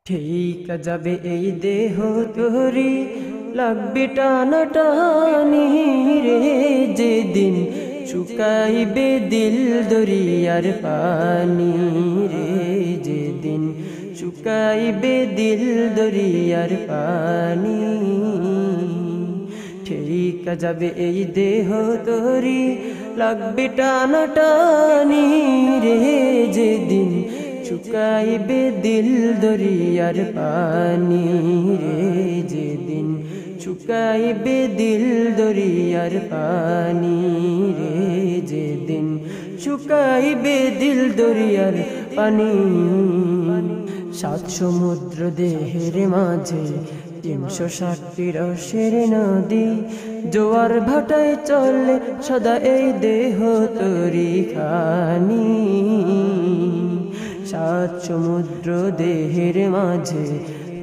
ঠিক যাবে এই দেহ তোরি, লাগবে টানাটানি রে, যেদিন শুকাইবে দিল দরিয়ার পানি রে, যেদিন শুকাইবে দিল দরিয়ার পানি। ঠিক যাবে এই দেহ তোরি, লাগবে টানাটানি রে, যেদিন শুকাইবে দিল দরিয়ার পানি রে, যেদিন শুকাইবে দিল দরিয়ার পানি রে, যেদিন শুকাইবে দিল দরিয়ার পানি। সাত সমুদ্র দেহের মাঝে 360টি রসের নদী, জোয়ার ভাটায় চলে সদা এই দেহ তরি খানি। সাত সমুদ্র দেহের মাঝে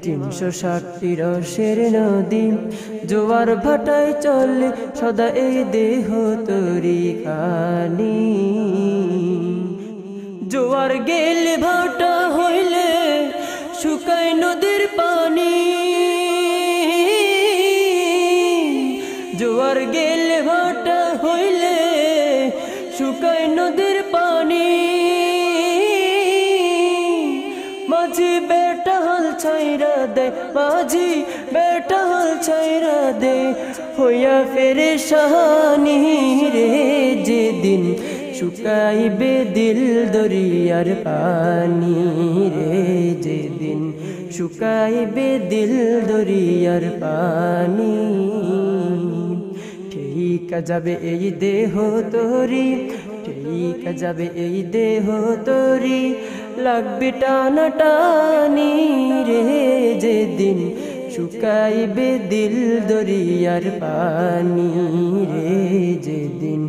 360টি রসের নদী, জোয়ার ভাটায় চলে সদা এই দেহ তরি খানি। জোয়ার গেলে ভাটা হইলে শুকায় নদীর পানি, জোয়ার গেলে ভাটা হইলে শুকায় নদীর পানি। মাঝি বেটা হাল ছাইরা দে, মাঝি বেটা হাল ছাইরা দে, হইয়া পেরেশানি রে, যেদিন শুকাইবে দিল দরিয়ার পানি রে, যেদিন শুকাইবে দিল দরিয়ার পানি। ঠিক যাবে এই দেহ তোরি, ঠিক যাবে এই দেহ তোরি, লাগবে টানাটানি রে, যেদিন শুকাইবে দিল দরিয়ার পানি রে, যেদিন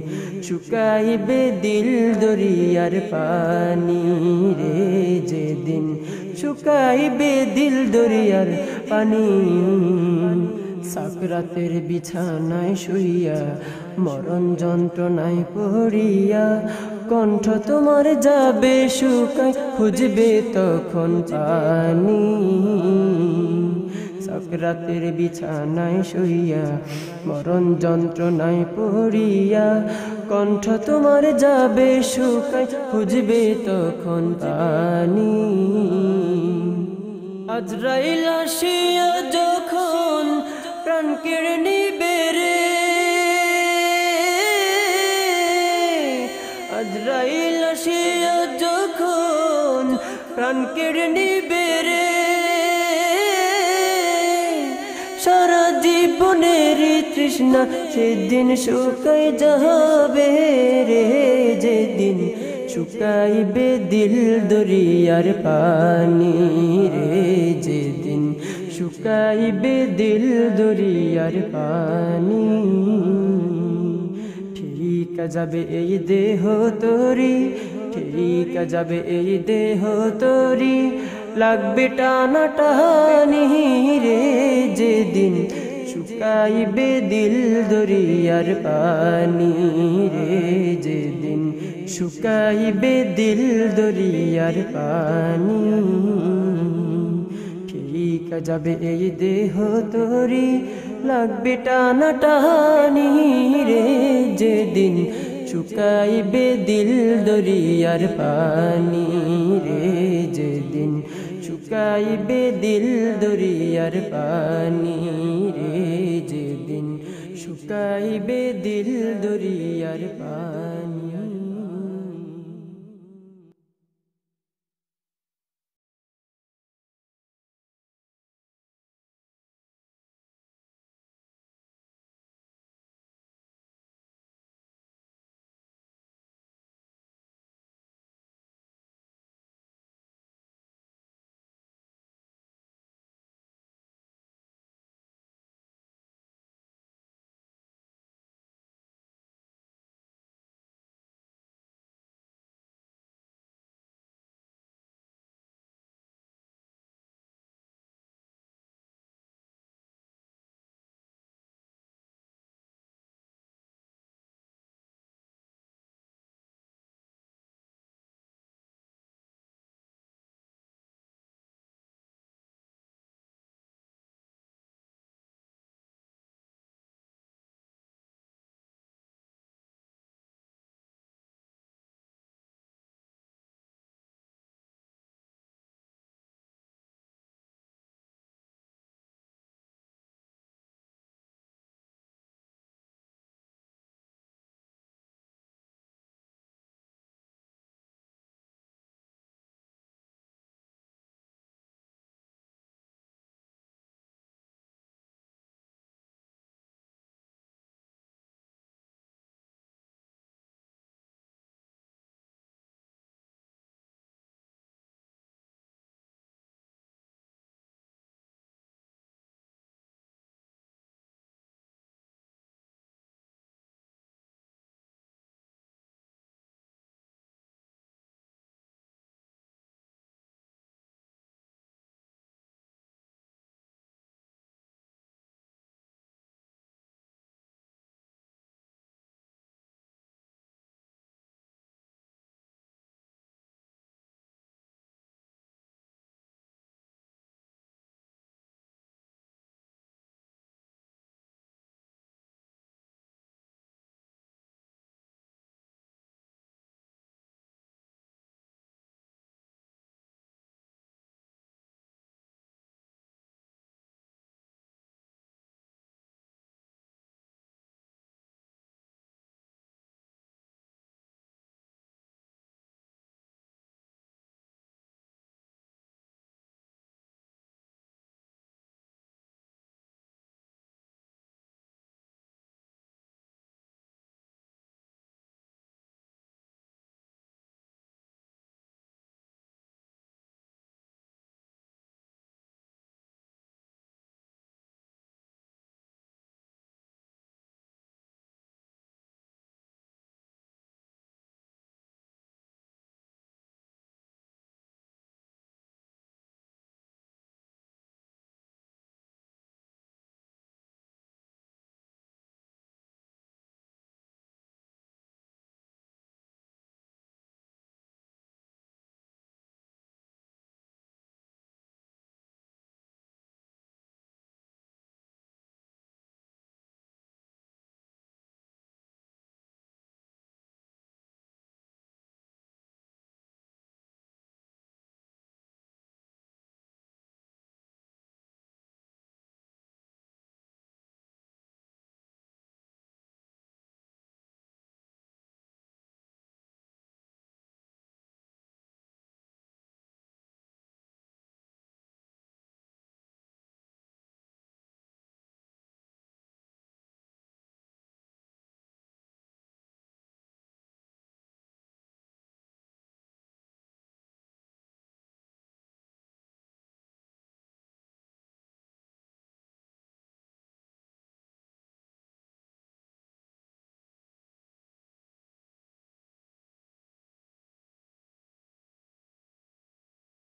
শুকাইবে দিল দরিয়ার পানি রে, যেদিন শুকাইবে দিল দরিয়ার পানি। সাকরাতের বিছানায় শুইয়া মরণ যন্ত্রণায় পড়িয়া, কণ্ঠ তোমার যাবে শুকায়, খুঁজবে তখন পানি। সাকরাতের বিছানায় শুইয়া মরণ যন্ত্রণায় পড়িয়া, কণ্ঠ তোমার যাবে শুকায়, খুঁজবে তখন পানি। আজরাইল আসিয়া যখন প্রাণ কেড়ে নিবে রে, আজরাইল আসিয়া যখন প্রাণ কেড়ে নিবে রে, সারা জীবনের তৃষ্ণা সেদিন শুকাই যাবে রে, যেদিন শুকাইবে দিল দরিয়ার পানি রে, যেদিন শুকাইবে দিল দরিয়ার পানি। ঠিক যাবে এই দেহ তোরি, ঠিক যাবে এই দেহ তোরি, লাগবে টানাটানি রে, যেদিন শুকাইবে দিল দরিয়ার পানি রে, যেদিন শুকাইবে দিল দরিয়ার পানি। ঠিক যাবে এই দেহ তোরি, লাগবে টানাটানি রে, যেদিন শুকাইবে দিল দরিয়ার পানি রে, যেদিন শুকাইবে দিল দরিয়ার পানি রে, যেদিন শুকাইবে দিল দরিয়ার পানি।